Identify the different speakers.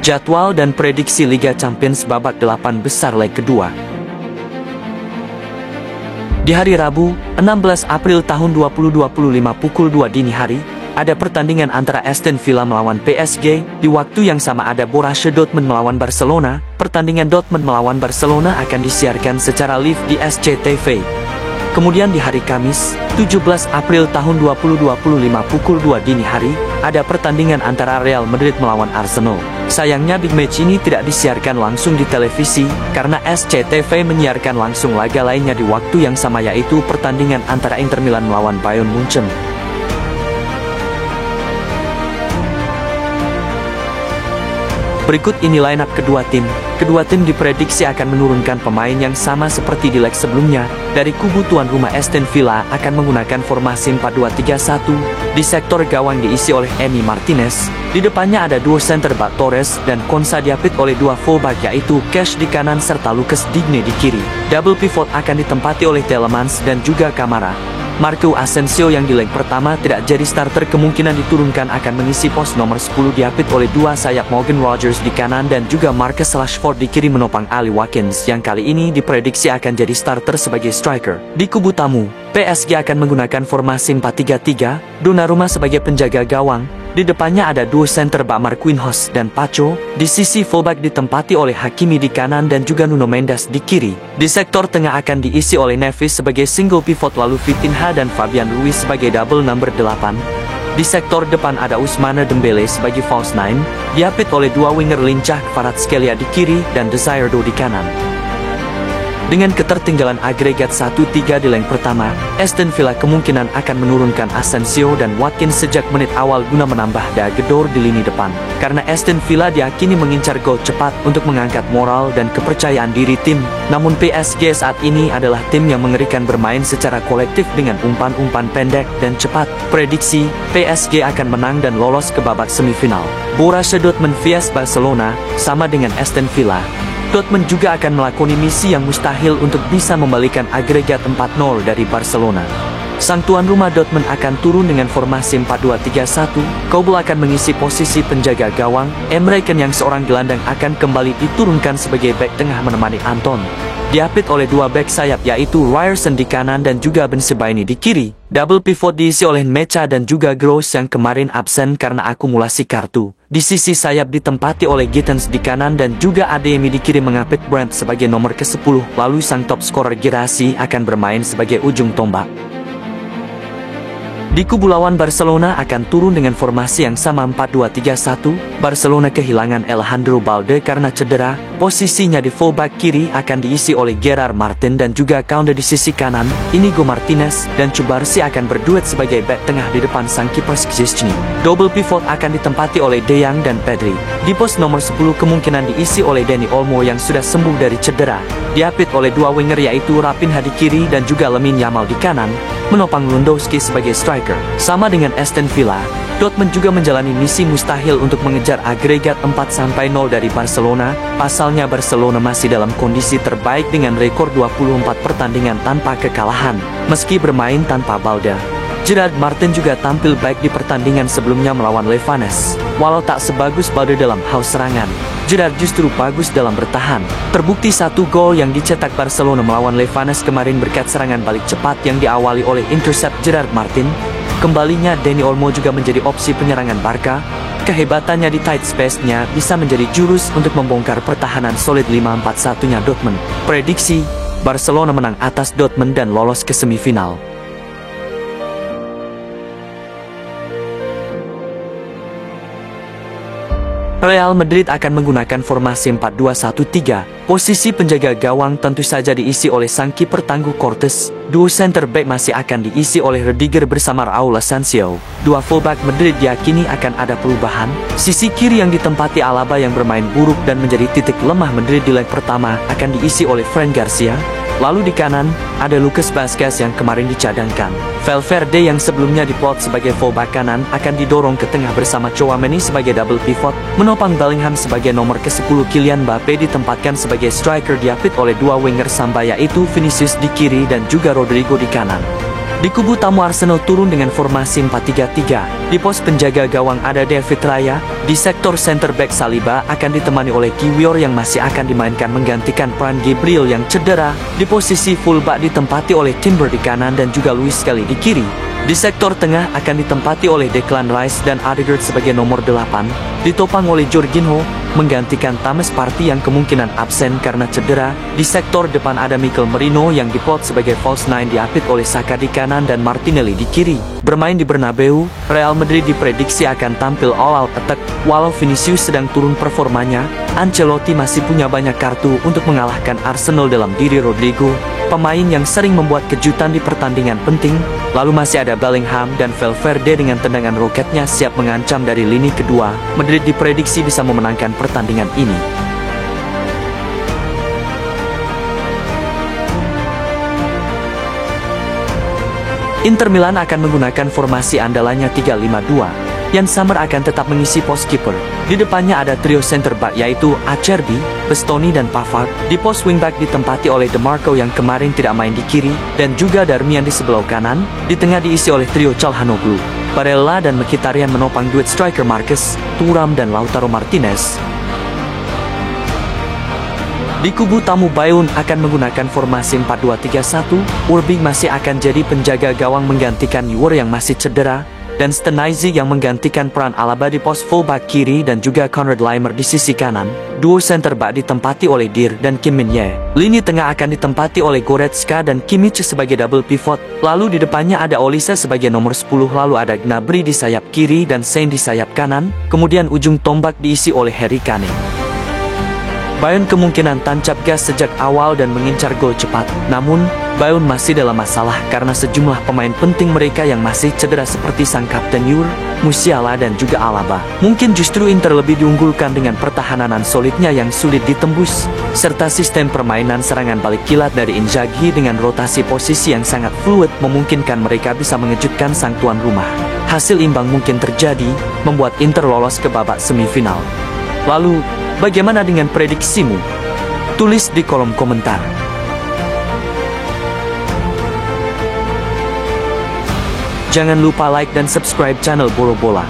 Speaker 1: Jadwal dan prediksi Liga Champions babak 8 besar leg kedua. Di hari Rabu, 16 April tahun 2025 pukul 2 dini hari, ada pertandingan antara Aston Villa melawan PSG. Di waktu yang sama ada Borussia Dortmund melawan Barcelona. Pertandingan Dortmund melawan Barcelona akan disiarkan secara live di SCTV. Kemudian di hari Kamis, 17 April tahun 2025 pukul 2 dini hari, ada pertandingan antara Real Madrid melawan Arsenal. Sayangnya big match ini tidak disiarkan langsung di televisi, karena SCTV menyiarkan langsung laga lainnya di waktu yang sama, yaitu pertandingan antara Inter Milan melawan Bayern Munchen. Berikut ini line up kedua tim. Kedua tim diprediksi akan menurunkan pemain yang sama seperti di leg sebelumnya. Dari kubu tuan rumah, Aston Villa akan menggunakan formasi 4-2-3-1. Di sektor gawang diisi oleh Emi Martinez. Di depannya ada dua center back Torres dan Konsa diapit oleh dua fullback, yaitu Cash di kanan serta Lucas Digne di kiri. Double pivot akan ditempati oleh Tielemans dan juga Kamara. Marco Asensio yang di leg pertama tidak jadi starter kemungkinan diturunkan akan mengisi pos nomor 10 diapit oleh dua sayap Morgan Rogers di kanan dan juga Marcus Rashford di kiri menopang Ali Watkins yang kali ini diprediksi akan jadi starter sebagai striker. Di kubu tamu, PSG akan menggunakan formasi 4-3-3, Donnarumma sebagai penjaga gawang. Di depannya ada dua center back Marquinhos dan Pacho. Di sisi fullback ditempati oleh Hakimi di kanan dan juga Nuno Mendes di kiri. Di sektor tengah akan diisi oleh Neves sebagai single pivot, lalu Vitinha dan Fabian Ruiz sebagai double number 8. Di sektor depan ada Ousmane Dembele sebagai false 9, diapit oleh dua winger lincah Kvaratskhelia di kiri dan Desirdo di kanan. Dengan ketertinggalan agregat 1-3 di leg pertama, Aston Villa kemungkinan akan menurunkan Asensio dan Watkins sejak menit awal guna menambah daya gedor di lini depan. Karena Aston Villa diakini mengincar gol cepat untuk mengangkat moral dan kepercayaan diri tim. Namun PSG saat ini adalah tim yang mengerikan bermain secara kolektif dengan umpan-umpan pendek dan cepat. Prediksi, PSG akan menang dan lolos ke babak semifinal. Borussia Dortmund vs Barcelona, sama dengan Aston Villa. Dortmund juga akan melakoni misi yang mustahil untuk bisa membalikan agregat 4-0 dari Barcelona. Sang tuan rumah Dortmund akan turun dengan formasi 4-2-3-1. Kobel akan mengisi posisi penjaga gawang. Emre Can yang seorang gelandang akan kembali diturunkan sebagai bek tengah menemani Anton. Diapit oleh dua bek sayap, yaitu Ryerson di kanan dan juga Ben Sebaini di kiri. Double pivot diisi oleh Mecha dan juga Gross yang kemarin absen karena akumulasi kartu. Di sisi sayap ditempati oleh Gittens di kanan dan juga Adeyemi di kiri mengapit Brandt sebagai nomor ke-10. Lalu sang top scorer Girassi akan bermain sebagai ujung tombak. Di kubu lawan, Barcelona akan turun dengan formasi yang sama 4-2-3-1. Barcelona kehilangan Alejandro Balde karena cedera. Posisinya di fullback kiri akan diisi oleh Gerard Martin dan juga Koundé di sisi kanan. Inigo Martinez dan Cubarsí akan berduet sebagai back tengah di depan sang kiper Szczęsny. Double pivot akan ditempati oleh De Jong dan Pedri. Di pos nomor 10 kemungkinan diisi oleh Dani Olmo yang sudah sembuh dari cedera. Diapit oleh dua winger, yaitu Raphinha di kiri dan juga Lamine Yamal di kanan, menopang Lewandowski sebagai striker. Sama dengan Aston Villa, Dortmund juga menjalani misi mustahil untuk mengejar agregat 4-0 dari Barcelona. Pasalnya Barcelona masih dalam kondisi terbaik dengan rekor 24 pertandingan tanpa kekalahan, meski bermain tanpa Balde. Gerard Martin juga tampil baik di pertandingan sebelumnya melawan Leganes. Walau tak sebagus Balde dalam hal serangan, Gerard justru bagus dalam bertahan. Terbukti satu gol yang dicetak Barcelona melawan Leganes kemarin berkat serangan balik cepat yang diawali oleh intercept Gerard Martin. Kembalinya Dani Olmo juga menjadi opsi penyerangan Barca. Kehebatannya di tight space-nya bisa menjadi jurus untuk membongkar pertahanan solid 5-4-1-nya Dortmund. Prediksi, Barcelona menang atas Dortmund dan lolos ke semifinal. Real Madrid akan menggunakan formasi 4-2-1-3. Posisi penjaga gawang tentu saja diisi oleh sang kiper tangguh Cortés. Duo center back masih akan diisi oleh Rudiger bersama Raúl Asensio. Dua fullback Madrid diyakini akan ada perubahan. Sisi kiri yang ditempati Alaba yang bermain buruk dan menjadi titik lemah Madrid di leg pertama akan diisi oleh Fran Garcia. Lalu di kanan, ada Lucas Vazquez yang kemarin dicadangkan. Valverde yang sebelumnya diplot sebagai fullback kanan akan didorong ke tengah bersama Tchouaméni sebagai double pivot. Menopang Bellingham sebagai nomor ke-10, Kylian Mbappé ditempatkan sebagai striker diapit oleh dua winger Samba, yaitu Vinicius di kiri dan juga Rodrigo di kanan. Di kubu tamu Arsenal turun dengan formasi 4-3-3. Di pos penjaga gawang ada David Raya. Di sektor center back Saliba akan ditemani oleh Kiwior yang masih akan dimainkan menggantikan peran Gabriel yang cedera. Di posisi fullback ditempati oleh Timber di kanan dan juga Luis Skelly di kiri. Di sektor tengah akan ditempati oleh Declan Rice dan Odegaard sebagai nomor 8, ditopang oleh Jorginho, menggantikan Thomas Partey yang kemungkinan absen karena cedera. Di sektor depan ada Mikel Merino yang diplot sebagai false nine diapit oleh Saka di kanan dan Martinelli di kiri. Bermain di Bernabeu, Real Madrid diprediksi akan tampil all-out attack. Walau Vinicius sedang turun performanya, Ancelotti masih punya banyak kartu untuk mengalahkan Arsenal dalam diri Rodrigo, pemain yang sering membuat kejutan di pertandingan penting. Lalu masih ada Bellingham dan Valverde dengan tendangan roketnya siap mengancam dari lini kedua. Madrid diprediksi bisa memenangkan pertandingan ini. Inter Milan akan menggunakan formasi andalannya 3-5-2. Jan Sommer akan tetap mengisi pos kiper. Di depannya ada trio center back yaitu Acerbi, Bastoni dan Pavard. Di pos wingback ditempati oleh DeMarco yang kemarin tidak main di kiri, dan juga Darmian di sebelah kanan. Di tengah diisi oleh trio Calhanoglu, Barella dan Mkhitaryan menopang duet striker Marquez, Thuram dan Lautaro Martinez. Di kubu tamu Bayern akan menggunakan formasi 4-2-3-1. Urbi masih akan jadi penjaga gawang menggantikan Neuer yang masih cedera, dan Stenaizi yang menggantikan peran Alaba di pos fullback kiri dan juga Konrad Laimer di sisi kanan. Duo center back ditempati oleh Dir dan Kim Min-jae. Lini tengah akan ditempati oleh Goretzka dan Kimmich sebagai double pivot. Lalu di depannya ada Olise sebagai nomor 10, lalu ada Gnabry di sayap kiri dan Sane di sayap kanan. Kemudian ujung tombak diisi oleh Harry Kane. Bayern kemungkinan tancap gas sejak awal dan mengincar gol cepat. Namun, Bayern masih dalam masalah karena sejumlah pemain penting mereka yang masih cedera seperti sang kapten Neuer, Musiala dan juga Alaba. Mungkin justru Inter lebih diunggulkan dengan pertahanan solidnya yang sulit ditembus, serta sistem permainan serangan balik kilat dari Inzaghi dengan rotasi posisi yang sangat fluid memungkinkan mereka bisa mengejutkan sang tuan rumah. Hasil imbang mungkin terjadi, membuat Inter lolos ke babak semifinal. Lalu, bagaimana dengan prediksimu? Tulis di kolom komentar. Jangan lupa like dan subscribe channel Boro Bola.